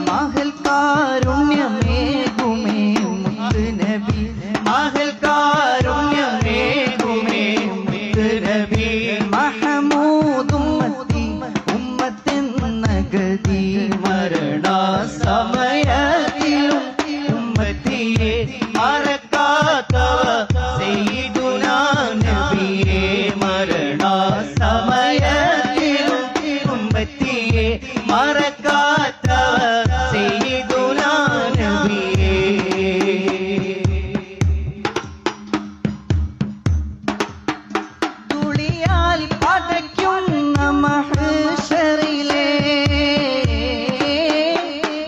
മഹൽ കാരുണ്യമേകുമേ മുത്ത് നബി മഹൽ കാരുണ്യമേകുമേ മുത്ത് നബി മഹമൂദ് ഉമ്മത്തെന്ന ഗതി മരണ സമയത്തിലും ഉമ്മത്തിയെ മറക്കാത്തവ സയ്യിദുനാ നബിയെ മരണ സമയത്തിലും ഉമ്മത്തിയെ മറക്കാത്തവ സയ്യിദുനാ നബിയെ തുളിയാൽ പടയ്ക്കുന്ന മഹ്ശറിലെ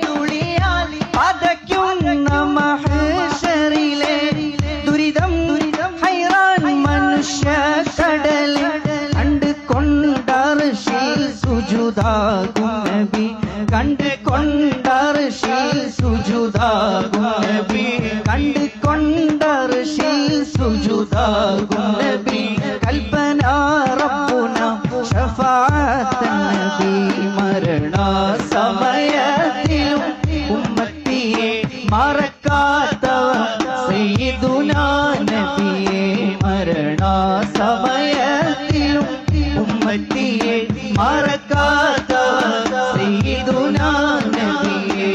തുളിയാൽ പടയ്ക്കുന്ന മഹ്ശറിലെ ദുരിതം ഹൈറാൻ മനുഷ്യ കടലിൽ കണ്ട് കൊണ്ടർശിൽ സുജൂദാകും നബി കണ്ട് കൊണ്ടർശിൽ സുജൂദാകും നബി കണ്ട് കൊണ്ടർശിൽ സുജൂദാകും നബി കൽപ്പന റബ്ബുന ശഫാഅത്തൻ നബി മരണ സമയത്തിലും ഉമ്മത്തിയെ മറക്കാത്തവ സയ്യിദുനാ നബിയെ മരണ സമയത്തിലും ഉമ്മത്തിയെ മറക്കാത്തവ സയ്യിദുനാ നബിയെ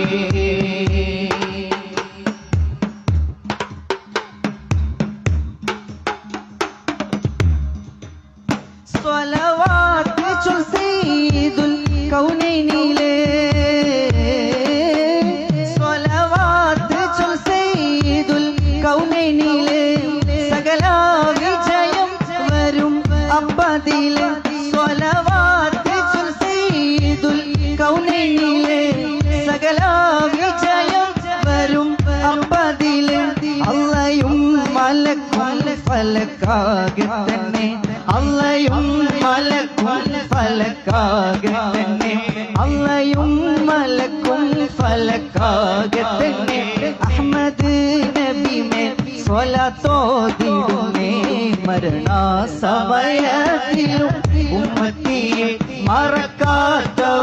സ്വലവാത്ത് ചൊൽ സയ്യിദുൽ കൗനൈനിലെ സ്വലവാത്ത് ചൊൽ സയ്യിദുൽ കൗനൈനിലെ സകല വിജയം വരും അപ്പതിലെ സ്വലവാത്ത് ചൊൽ സയ്യിദുൽ കൗനൈനിലെ സകല വിജയം വരും അപ്പതിലെ അള്ളയും മലക്കും ഫലക്കാകെ തന്നെ അള്ളയും മലക്കും ഫലക്കാകെ തന്നെ അള്ളയും മലക്കും ഫലക്കാകെ തന്നെ അഹ്മദ് നബിമേ സ്വലാത്തോദിടുമേ മരണ സമയത്തിലും ഉമ്മത്തിയെ മറക്കാത്തവ